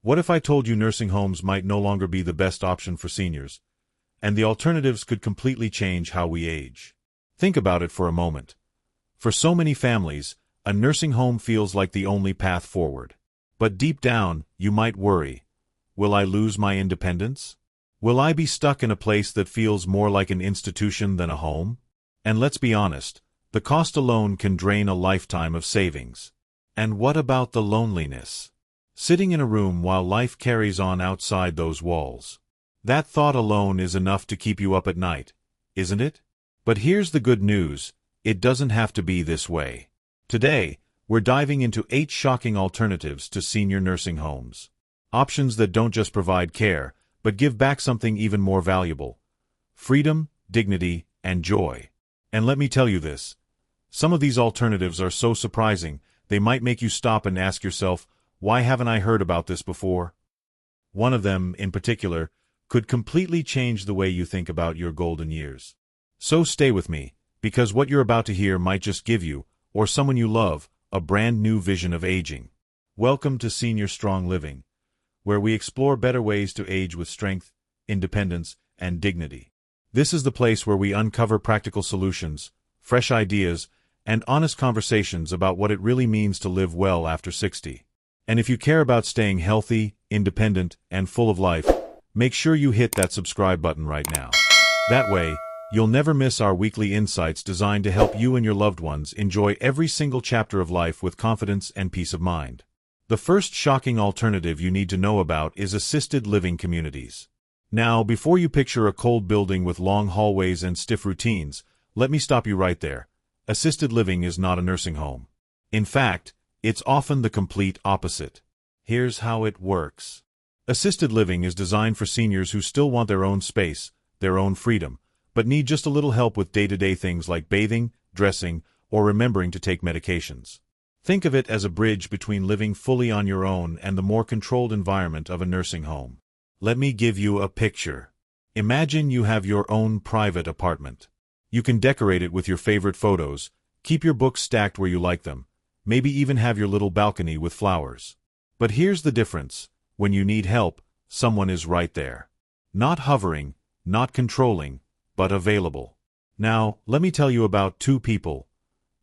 What if I told you nursing homes might no longer be the best option for seniors, and the alternatives could completely change how we age? Think about it for a moment. For so many families, a nursing home feels like the only path forward. But deep down, you might worry, will I lose my independence? Will I be stuck in a place that feels more like an institution than a home? And let's be honest, the cost alone can drain a lifetime of savings. And what about the loneliness? Sitting in a room while life carries on outside those walls. That thought alone is enough to keep you up at night, isn't it? But here's the good news, it doesn't have to be this way. Today, we're diving into 8 shocking alternatives to senior nursing homes. Options that don't just provide care, but give back something even more valuable: freedom, dignity, and joy. And let me tell you this, some of these alternatives are so surprising, they might make you stop and ask yourself, why haven't I heard about this before? One of them, in particular, could completely change the way you think about your golden years. So stay with me, because what you're about to hear might just give you, or someone you love, a brand new vision of aging. Welcome to Senior Strong Living, where we explore better ways to age with strength, independence, and dignity. This is the place where we uncover practical solutions, fresh ideas, and honest conversations about what it really means to live well after 60. And if you care about staying healthy, independent, and full of life, make sure you hit that subscribe button right now. That way, you'll never miss our weekly insights designed to help you and your loved ones enjoy every single chapter of life with confidence and peace of mind. The first shocking alternative you need to know about is assisted living communities. Now, before you picture a cold building with long hallways and stiff routines, let me stop you right there. Assisted living is not a nursing home. In fact, it's often the complete opposite. Here's how it works. Assisted living is designed for seniors who still want their own space, their own freedom, but need just a little help with day-to-day things like bathing, dressing, or remembering to take medications. Think of it as a bridge between living fully on your own and the more controlled environment of a nursing home. Let me give you a picture. Imagine you have your own private apartment. You can decorate it with your favorite photos, keep your books stacked where you like them, maybe even have your little balcony with flowers. But here's the difference. When you need help, someone is right there. Not hovering, not controlling, but available. Now, let me tell you about 2 people,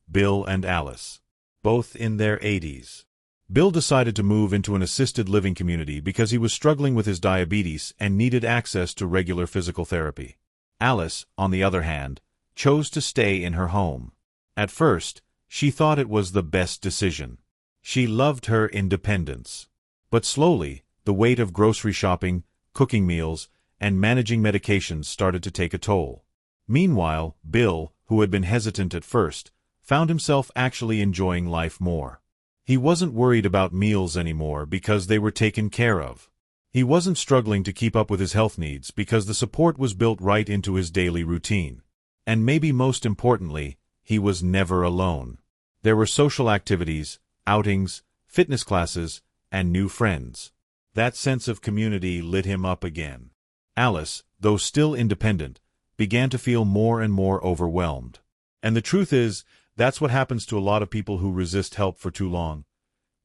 Bill and Alice, both in their 80s. Bill decided to move into an assisted living community because he was struggling with his diabetes and needed access to regular physical therapy. Alice, on the other hand, chose to stay in her home. At first, she thought it was the best decision. She loved her independence. But slowly, the weight of grocery shopping, cooking meals, and managing medications started to take a toll. Meanwhile, Bill, who had been hesitant at first, found himself actually enjoying life more. He wasn't worried about meals anymore because they were taken care of. He wasn't struggling to keep up with his health needs because the support was built right into his daily routine. And maybe most importantly, he was never alone. There were social activities, outings, fitness classes, and new friends. That sense of community lit him up again. Alice, though still independent, began to feel more and more overwhelmed. And the truth is, that's what happens to a lot of people who resist help for too long.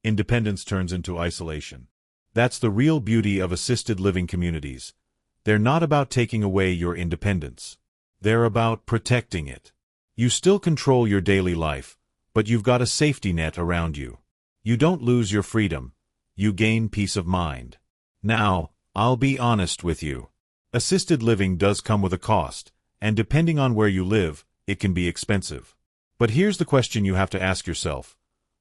Independence turns into isolation. That's the real beauty of assisted living communities. They're not about taking away your independence. They're about protecting it. You still control your daily life, but you've got a safety net around you. You don't lose your freedom. You gain peace of mind. Now, I'll be honest with you. Assisted living does come with a cost, and depending on where you live, it can be expensive. But here's the question you have to ask yourself.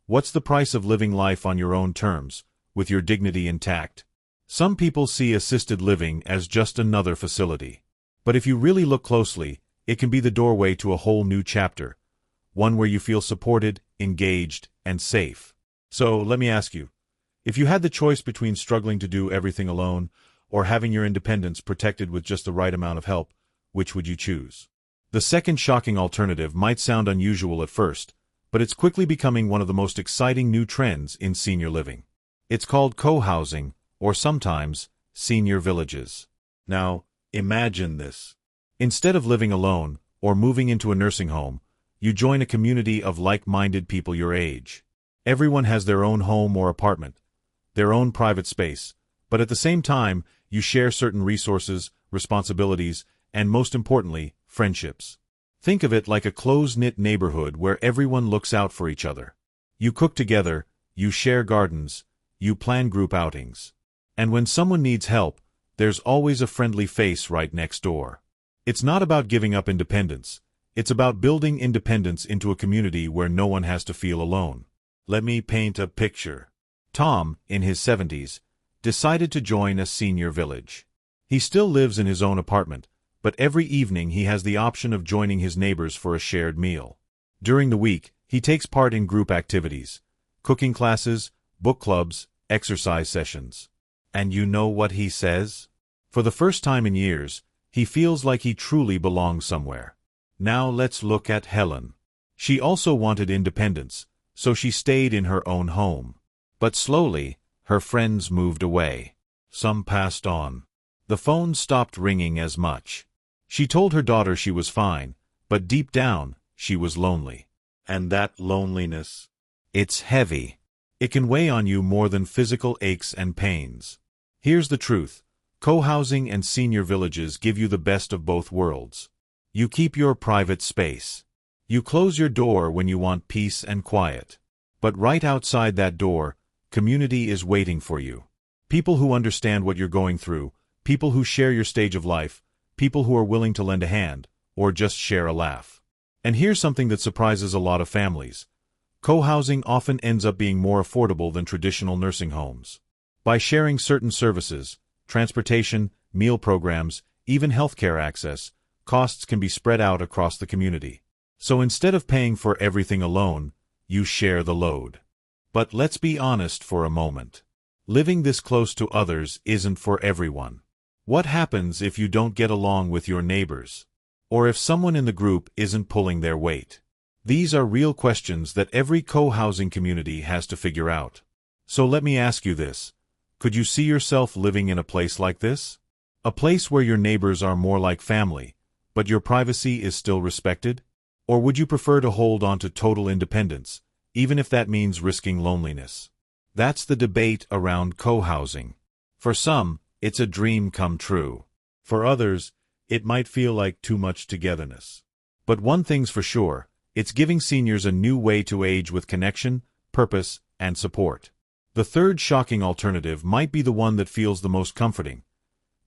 What's the price of living life on your own terms, with your dignity intact? Some people see assisted living as just another facility. But if you really look closely, it can be the doorway to a whole new chapter, one where you feel supported, engaged, and safe. So, let me ask you, if you had the choice between struggling to do everything alone or having your independence protected with just the right amount of help, which would you choose? The second shocking alternative might sound unusual at first, but it's quickly becoming one of the most exciting new trends in senior living. It's called co-housing, or sometimes senior villages. Now, imagine this. Instead of living alone or moving into a nursing home, you join a community of like-minded people your age. Everyone has their own home or apartment, their own private space, But at the same time, you share certain resources, responsibilities, and most importantly, friendships. Think of it like a close-knit neighborhood where everyone looks out for each other. You cook together, you share gardens, you plan group outings. And when someone needs help, there's always a friendly face right next door. It's not about giving up independence. It's about building independence into a community where no one has to feel alone. Let me paint a picture. Tom, in his 70s, decided to join a senior village. He still lives in his own apartment, but every evening he has the option of joining his neighbors for a shared meal. During the week, he takes part in group activities, cooking classes, book clubs, exercise sessions. And you know what he says? For the first time in years, he feels like he truly belongs somewhere. Now let's look at Helen. She also wanted independence, so she stayed in her own home. But slowly, her friends moved away. Some passed on. The phone stopped ringing as much. She told her daughter she was fine, but deep down, she was lonely. And that loneliness, it's heavy. It can weigh on you more than physical aches and pains. Here's the truth. Co-housing and senior villages give you the best of both worlds. You keep your private space. You close your door when you want peace and quiet. But right outside that door, community is waiting for you. People who understand what you're going through, people who share your stage of life, people who are willing to lend a hand, or just share a laugh. And here's something that surprises a lot of families. Co-housing often ends up being more affordable than traditional nursing homes. By sharing certain services, transportation, meal programs, even healthcare access, costs can be spread out across the community. So instead of paying for everything alone, you share the load. But let's be honest for a moment. Living this close to others isn't for everyone. What happens if you don't get along with your neighbors? Or if someone in the group isn't pulling their weight? These are real questions that every co-housing community has to figure out. So let me ask you this. Could you see yourself living in a place like this? A place where your neighbors are more like family, but your privacy is still respected? Or would you prefer to hold on to total independence, even if that means risking loneliness? That's the debate around co-housing. For some, it's a dream come true. For others, it might feel like too much togetherness. But one thing's for sure, it's giving seniors a new way to age with connection, purpose, and support. The third shocking alternative might be the one that feels the most comforting,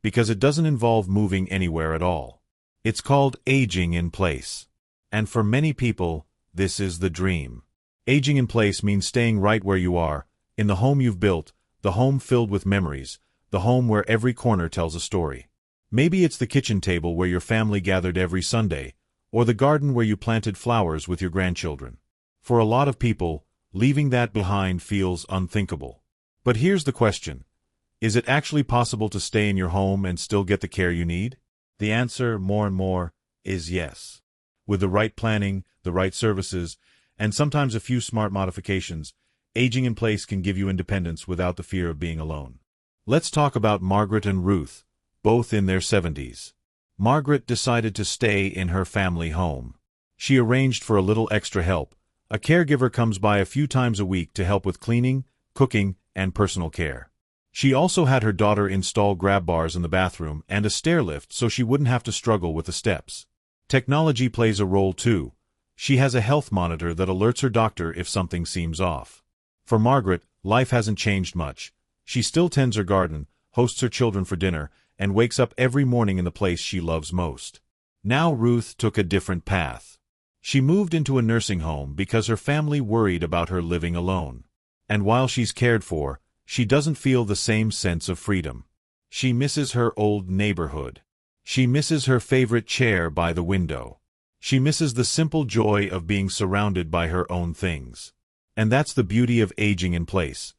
because it doesn't involve moving anywhere at all. It's called aging in place. And for many people, this is the dream. Aging in place means staying right where you are, in the home you've built, the home filled with memories, the home where every corner tells a story. Maybe it's the kitchen table where your family gathered every Sunday, or the garden where you planted flowers with your grandchildren. For a lot of people, leaving that behind feels unthinkable. But here's the question. Is it actually possible to stay in your home and still get the care you need? The answer, more and more, is yes. With the right planning, the right services, and sometimes a few smart modifications, aging in place can give you independence without the fear of being alone. Let's talk about Margaret and Ruth, both in their 70s. Margaret decided to stay in her family home. She arranged for a little extra help. A caregiver comes by a few times a week to help with cleaning, cooking, and personal care. She also had her daughter install grab bars in the bathroom and a stair lift so she wouldn't have to struggle with the steps. Technology plays a role too. She has a health monitor that alerts her doctor if something seems off. For Margaret, life hasn't changed much. She still tends her garden, hosts her children for dinner, and wakes up every morning in the place she loves most. Now Ruth took a different path. She moved into a nursing home because her family worried about her living alone. And while she's cared for, she doesn't feel the same sense of freedom. She misses her old neighborhood. She misses her favorite chair by the window. She misses the simple joy of being surrounded by her own things. And that's the beauty of aging in place.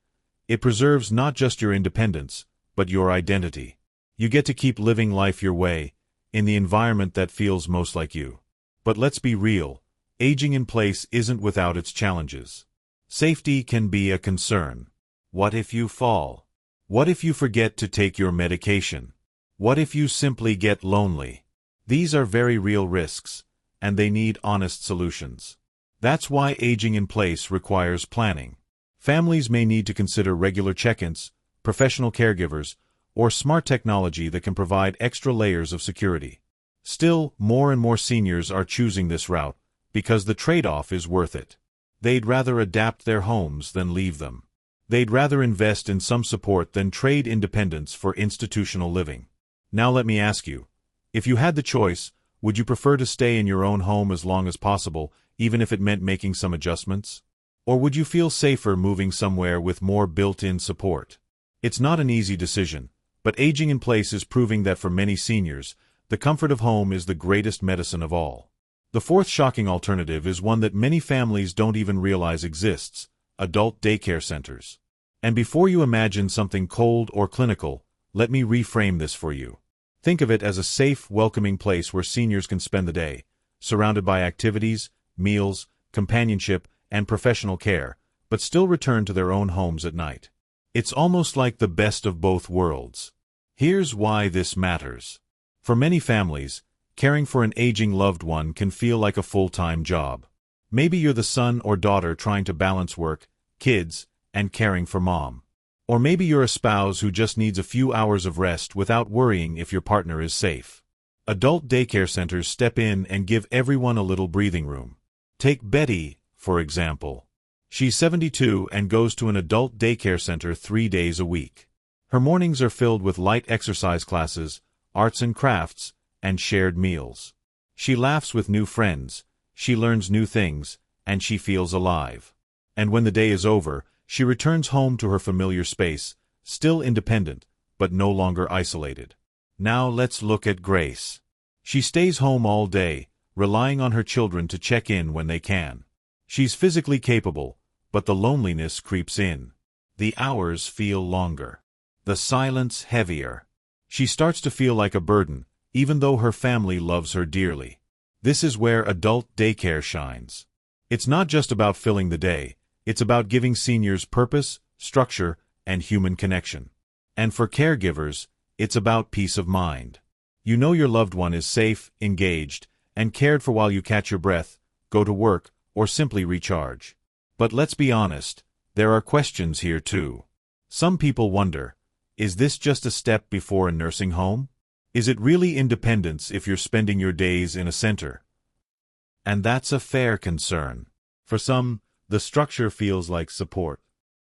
It preserves not just your independence, but your identity. You get to keep living life your way, in the environment that feels most like you. But let's be real, aging in place isn't without its challenges. Safety can be a concern. What if you fall? What if you forget to take your medication? What if you simply get lonely? These are very real risks, and they need honest solutions. That's why aging in place requires planning. Families may need to consider regular check-ins, professional caregivers, or smart technology that can provide extra layers of security. Still, more and more seniors are choosing this route because the trade-off is worth it. They'd rather adapt their homes than leave them. They'd rather invest in some support than trade independence for institutional living. Now let me ask you, if you had the choice, would you prefer to stay in your own home as long as possible, even if it meant making some adjustments? Or would you feel safer moving somewhere with more built-in support? It's not an easy decision, but aging in place is proving that for many seniors, the comfort of home is the greatest medicine of all. The fourth shocking alternative is one that many families don't even realize exists: adult daycare centers. And before you imagine something cold or clinical, let me reframe this for you. Think of it as a safe, welcoming place where seniors can spend the day, surrounded by activities, meals, companionship, and professional care, but still return to their own homes at night. It's almost like the best of both worlds. Here's why this matters. For many families, caring for an aging loved one can feel like a full-time job. Maybe you're the son or daughter trying to balance work, kids, and caring for mom. Or maybe you're a spouse who just needs a few hours of rest without worrying if your partner is safe. Adult daycare centers step in and give everyone a little breathing room. Take Betty, for example. She's 72 and goes to an adult daycare center 3 days a week. Her mornings are filled with light exercise classes, arts and crafts, and shared meals. She laughs with new friends, she learns new things, and she feels alive. And when the day is over, she returns home to her familiar space, still independent, but no longer isolated. Now let's look at Grace. She stays home all day, relying on her children to check in when they can. She's physically capable, but the loneliness creeps in. The hours feel longer. The silence heavier. She starts to feel like a burden, even though her family loves her dearly. This is where adult daycare shines. It's not just about filling the day, it's about giving seniors purpose, structure, and human connection. And for caregivers, it's about peace of mind. You know your loved one is safe, engaged, and cared for while you catch your breath, go to work, or simply recharge. But let's be honest, there are questions here too. Some people wonder, is this just a step before a nursing home? Is it really independence if you're spending your days in a center? And that's a fair concern. For some, the structure feels like support.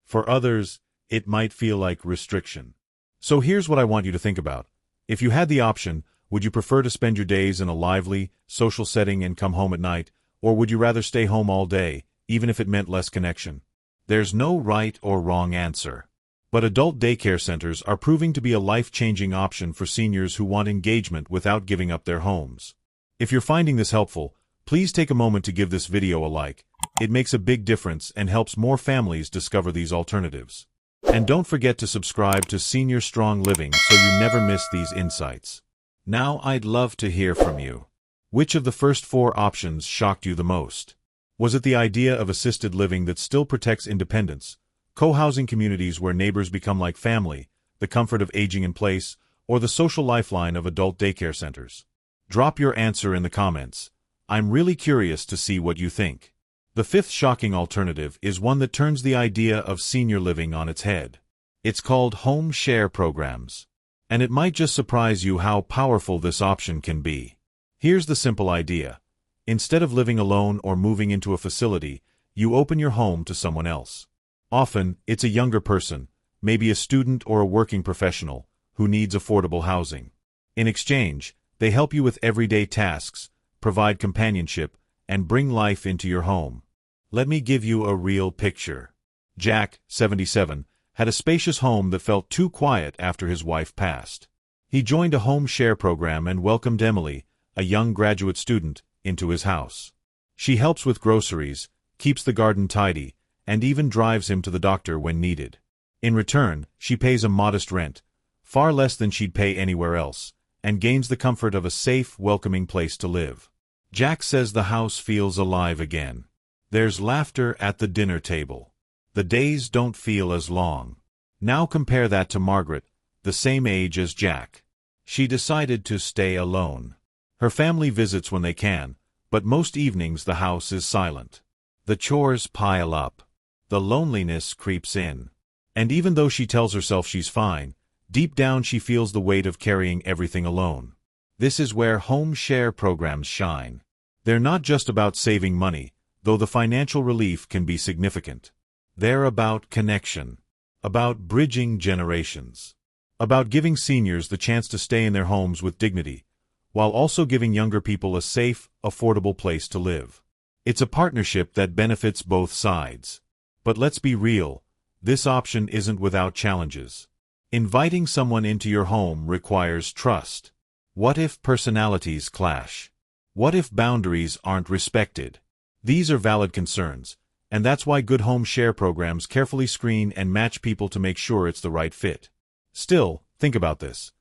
For others, it might feel like restriction. So here's what I want you to think about. If you had the option, would you prefer to spend your days in a lively, social setting and come home at night, or would you rather stay home all day, even if it meant less connection? There's no right or wrong answer. But adult daycare centers are proving to be a life-changing option for seniors who want engagement without giving up their homes. If you're finding this helpful, please take a moment to give this video a like. It makes a big difference and helps more families discover these alternatives. And don't forget to subscribe to Senior Strong Living so you never miss these insights. Now I'd love to hear from you. Which of the first 4 options shocked you the most? Was it the idea of assisted living that still protects independence, co-housing communities where neighbors become like family, the comfort of aging in place, or the social lifeline of adult daycare centers? Drop your answer in the comments. I'm really curious to see what you think. The 5th shocking alternative is one that turns the idea of senior living on its head. It's called home share programs. And it might just surprise you how powerful this option can be. Here's the simple idea. Instead of living alone or moving into a facility, you open your home to someone else. Often, it's a younger person, maybe a student or a working professional, who needs affordable housing. In exchange, they help you with everyday tasks, provide companionship, and bring life into your home. Let me give you a real picture. Jack, 77, had a spacious home that felt too quiet after his wife passed. He joined a home share program and welcomed Emily, a young graduate student, into his house. She helps with groceries, keeps the garden tidy, and even drives him to the doctor when needed. In return, she pays a modest rent, far less than she'd pay anywhere else, and gains the comfort of a safe, welcoming place to live. Jack says the house feels alive again. There's laughter at the dinner table. The days don't feel as long. Now compare that to Margaret, the same age as Jack. She decided to stay alone. Her family visits when they can, but most evenings the house is silent. The chores pile up. The loneliness creeps in. And even though she tells herself she's fine, Deep down she feels the weight of carrying everything alone. This is where home share programs shine. They're not just about saving money, though the financial relief can be significant. They're about connection, about bridging generations, about giving seniors the chance to stay in their homes with dignity, while also giving younger people a safe, affordable place to live. It's a partnership that benefits both sides. But let's be real, this option isn't without challenges. Inviting someone into your home requires trust. What if personalities clash? What if boundaries aren't respected? These are valid concerns, and that's why good home share programs carefully screen and match people to make sure it's the right fit. Still, think about this.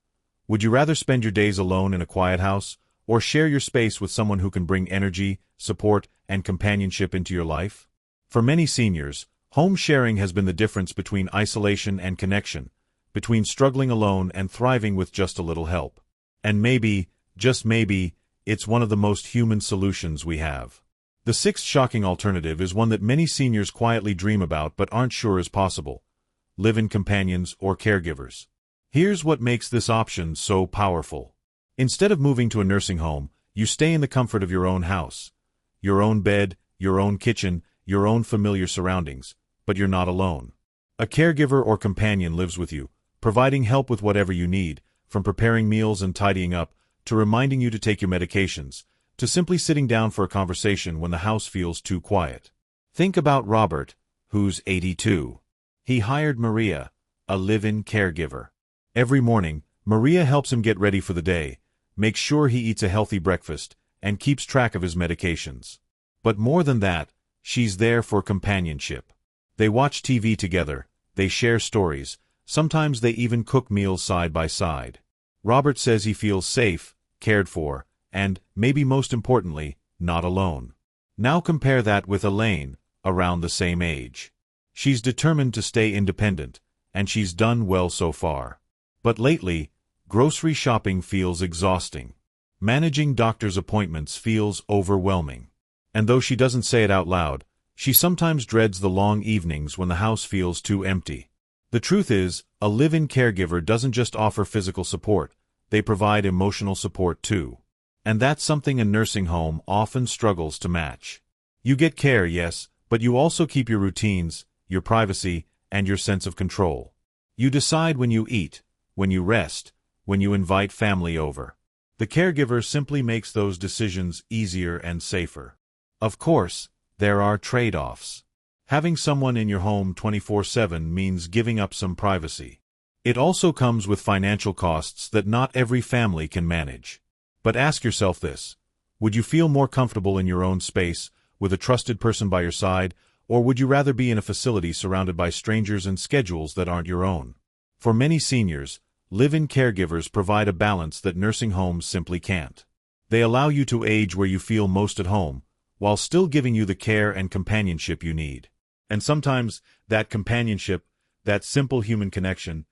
Would you rather spend your days alone in a quiet house, or share your space with someone who can bring energy, support, and companionship into your life? For many seniors, home sharing has been the difference between isolation and connection, between struggling alone and thriving with just a little help. And maybe, just maybe, it's one of the most human solutions we have. The sixth shocking alternative is one that many seniors quietly dream about but aren't sure is possible: live-in companions or caregivers. Here's what makes this option so powerful. Instead of moving to a nursing home, you stay in the comfort of your own house. Your own bed, your own kitchen, your own familiar surroundings, but you're not alone. A caregiver or companion lives with you, providing help with whatever you need, from preparing meals and tidying up, to reminding you to take your medications, to simply sitting down for a conversation when the house feels too quiet. Think about Robert, who's 82. He hired Maria, a live-in caregiver. Every morning, Maria helps him get ready for the day, makes sure he eats a healthy breakfast, and keeps track of his medications. But more than that, she's there for companionship. They watch TV together, they share stories, sometimes they even cook meals side by side. Robert says he feels safe, cared for, and, maybe most importantly, not alone. Now compare that with Elaine, around the same age. She's determined to stay independent, and she's done well so far. But lately, grocery shopping feels exhausting. Managing doctor's appointments feels overwhelming. And though she doesn't say it out loud, she sometimes dreads the long evenings when the house feels too empty. The truth is, a live-in caregiver doesn't just offer physical support, they provide emotional support too. And that's something a nursing home often struggles to match. You get care, yes, but you also keep your routines, your privacy, and your sense of control. You decide when you eat, when you rest, when you invite family over. The caregiver simply makes those decisions easier and safer. Of course, there are trade-offs. Having someone in your home 24/7 means giving up some privacy. It also comes with financial costs that not every family can manage. But ask yourself this: would you feel more comfortable in your own space, with a trusted person by your side, or would you rather be in a facility surrounded by strangers and schedules that aren't your own? For many seniors, live-in caregivers provide a balance that nursing homes simply can't. They allow you to age where you feel most at home, while still giving you the care and companionship you need. And sometimes, that companionship, that simple human connection,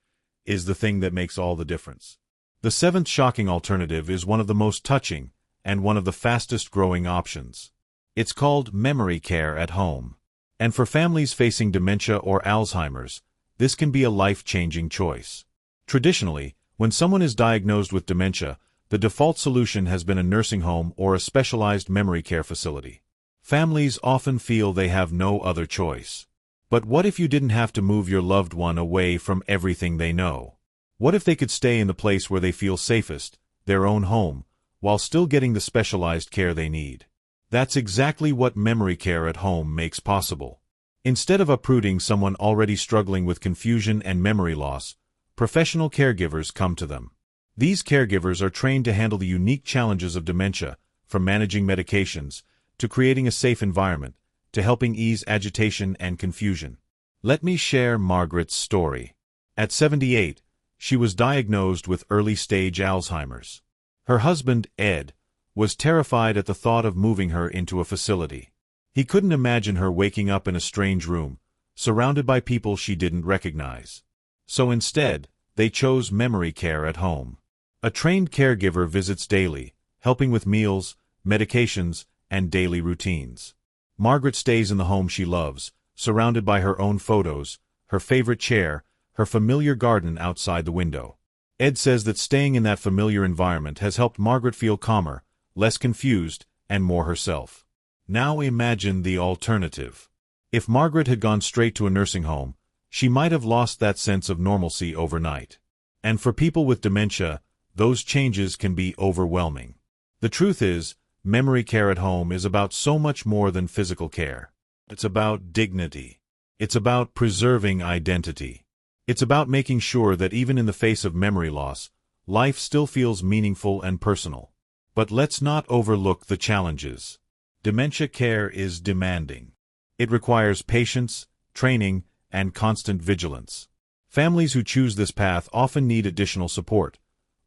is the thing that makes all the difference. The seventh shocking alternative is one of the most touching, and one of the fastest-growing options. It's called memory care at home. And for families facing dementia or Alzheimer's, this can be a life-changing choice. Traditionally, when someone is diagnosed with dementia, the default solution has been a nursing home or a specialized memory care facility. Families often feel they have no other choice. But what if you didn't have to move your loved one away from everything they know? What if they could stay in the place where they feel safest, their own home, while still getting the specialized care they need? That's exactly what memory care at home makes possible. Instead of uprooting someone already struggling with confusion and memory loss, professional caregivers come to them. These caregivers are trained to handle the unique challenges of dementia, from managing medications, to creating a safe environment, to helping ease agitation and confusion. Let me share Margaret's story. At 78, she was diagnosed with early-stage Alzheimer's. Her husband, Ed, was terrified at the thought of moving her into a facility. He couldn't imagine her waking up in a strange room, surrounded by people she didn't recognize. So instead, they chose memory care at home. A trained caregiver visits daily, helping with meals, medications, and daily routines. Margaret stays in the home she loves, surrounded by her own photos, her favorite chair, her familiar garden outside the window. Ed says that staying in that familiar environment has helped Margaret feel calmer, less confused, and more herself. Now imagine the alternative. If Margaret had gone straight to a nursing home, she might have lost that sense of normalcy overnight. And for people with dementia, those changes can be overwhelming. The truth is, memory care at home is about so much more than physical care. It's about dignity. It's about preserving identity. It's about making sure that even in the face of memory loss, life still feels meaningful and personal. But let's not overlook the challenges. Dementia care is demanding. It requires patience, training, and constant vigilance. Families who choose this path often need additional support,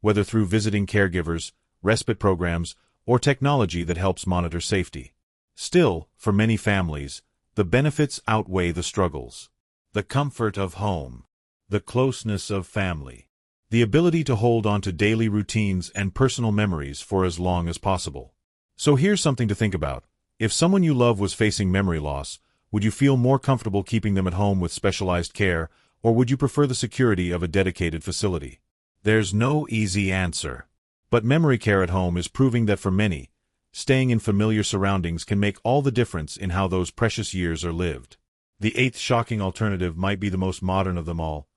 whether through visiting caregivers, respite programs, or technology that helps monitor safety. Still, for many families, the benefits outweigh the struggles. The comfort of home, the closeness of family, the ability to hold on to daily routines and personal memories for as long as possible. So here's something to think about. If someone you love was facing memory loss, would you feel more comfortable keeping them at home with specialized care, or would you prefer the security of a dedicated facility? There's no easy answer. But memory care at home is proving that for many, staying in familiar surroundings can make all the difference in how those precious years are lived. The eighth shocking alternative might be the most modern of them all.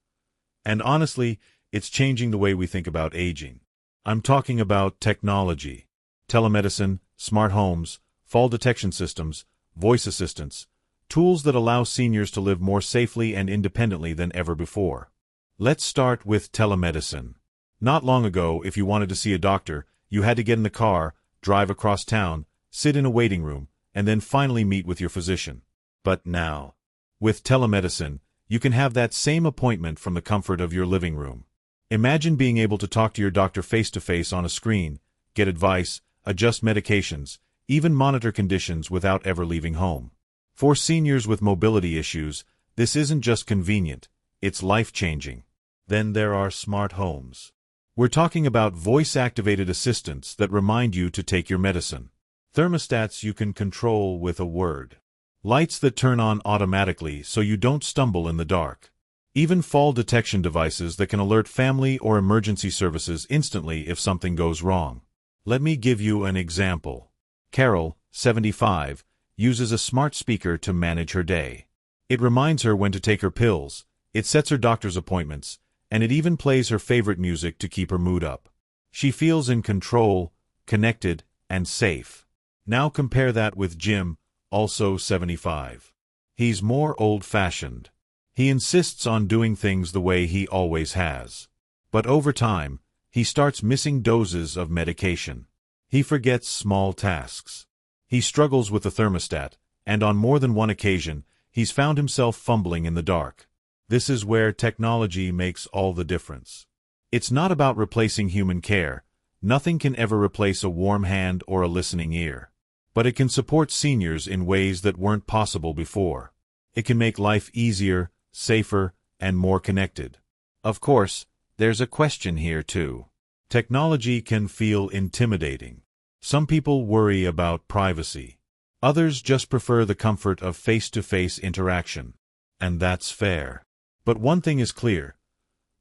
And honestly, it's changing the way we think about aging. I'm talking about technology. Telemedicine, smart homes, fall detection systems, voice assistants, tools that allow seniors to live more safely and independently than ever before. Let's start with telemedicine. Not long ago, if you wanted to see a doctor, you had to get in the car, drive across town, sit in a waiting room, and then finally meet with your physician. But now, with telemedicine, you can have that same appointment from the comfort of your living room. Imagine being able to talk to your doctor face-to-face on a screen, get advice, adjust medications, even monitor conditions without ever leaving home. For seniors with mobility issues, this isn't just convenient, it's life-changing. Then there are smart homes. We're talking about voice-activated assistants that remind you to take your medicine. Thermostats you can control with a word. Lights that turn on automatically so you don't stumble in the dark. Even fall detection devices that can alert family or emergency services instantly if something goes wrong. Let me give you an example. Carol, 75, uses a smart speaker to manage her day. It reminds her when to take her pills, it sets her doctor's appointments, and it even plays her favorite music to keep her mood up. She feels in control, connected, and safe. Now compare that with Jim, also 75. He's more old-fashioned. He insists on doing things the way he always has. But over time, he starts missing doses of medication. He forgets small tasks. He struggles with the thermostat, and on more than one occasion, he's found himself fumbling in the dark. This is where technology makes all the difference. It's not about replacing human care. Nothing can ever replace a warm hand or a listening ear. But it can support seniors in ways that weren't possible before. It can make life easier, safer, and more connected. Of course, there's a question here too. Technology can feel intimidating. Some people worry about privacy. Others just prefer the comfort of face-to-face interaction. And that's fair. But one thing is clear.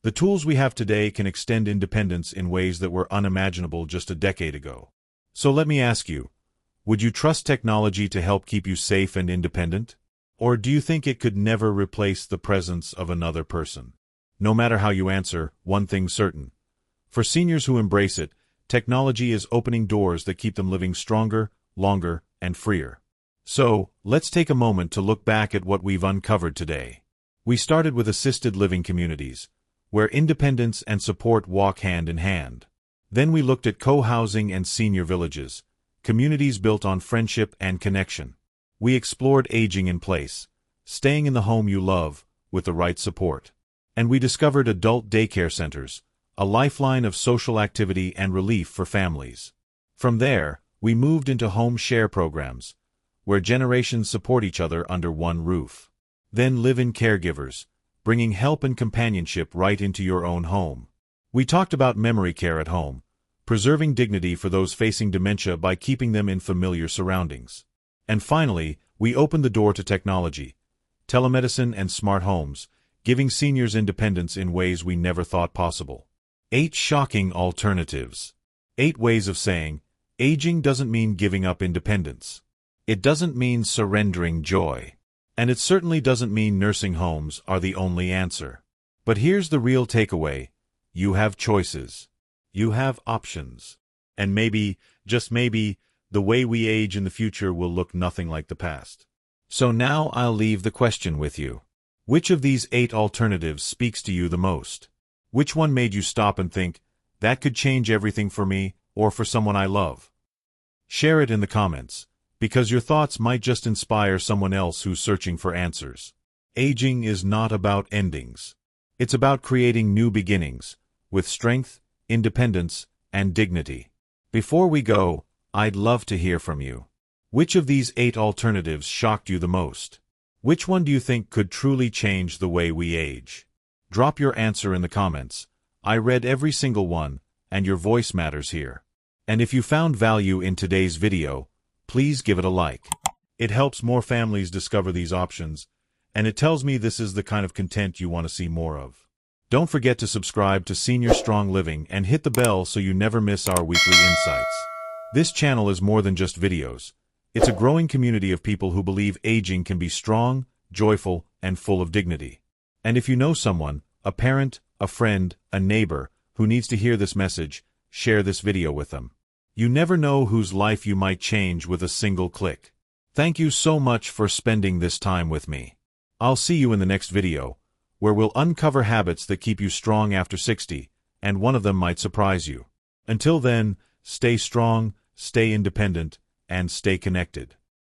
The tools we have today can extend independence in ways that were unimaginable just a decade ago. So let me ask you, would you trust technology to help keep you safe and independent? Or do you think it could never replace the presence of another person? No matter how you answer, one thing's certain. For seniors who embrace it, technology is opening doors that keep them living stronger, longer, and freer. So, let's take a moment to look back at what we've uncovered today. We started with assisted living communities, where independence and support walk hand in hand. Then we looked at co-housing and senior villages, communities built on friendship and connection. We explored aging in place, staying in the home you love, with the right support. And we discovered adult daycare centers, a lifeline of social activity and relief for families. From there, we moved into home share programs, where generations support each other under one roof. Then live-in caregivers, bringing help and companionship right into your own home. We talked about memory care at home, preserving dignity for those facing dementia by keeping them in familiar surroundings. And finally, we opened the door to technology, telemedicine and smart homes, giving seniors independence in ways we never thought possible. 8 shocking alternatives. 8 ways of saying, aging doesn't mean giving up independence. It doesn't mean surrendering joy. And it certainly doesn't mean nursing homes are the only answer. But here's the real takeaway. You have choices. You have options. And maybe, just maybe, the way we age in the future will look nothing like the past. So now I'll leave the question with you. Which of these 8 alternatives speaks to you the most? Which one made you stop and think, that could change everything for me or for someone I love? Share it in the comments, because your thoughts might just inspire someone else who's searching for answers. Aging is not about endings. It's about creating new beginnings, with strength, independence, and dignity. Before we go, I'd love to hear from you. Which of these 8 alternatives shocked you the most? Which one do you think could truly change the way we age? Drop your answer in the comments. I read every single one, and your voice matters here. And if you found value in today's video, please give it a like. It helps more families discover these options, and it tells me this is the kind of content you want to see more of. Don't forget to subscribe to Senior Strong Living and hit the bell so you never miss our weekly insights. This channel is more than just videos. It's a growing community of people who believe aging can be strong, joyful, and full of dignity. And if you know someone, a parent, a friend, a neighbor, who needs to hear this message, share this video with them. You never know whose life you might change with a single click. Thank you so much for spending this time with me. I'll see you in the next video, where we'll uncover habits that keep you strong after 60, and one of them might surprise you. Until then, stay strong, stay independent, and stay connected.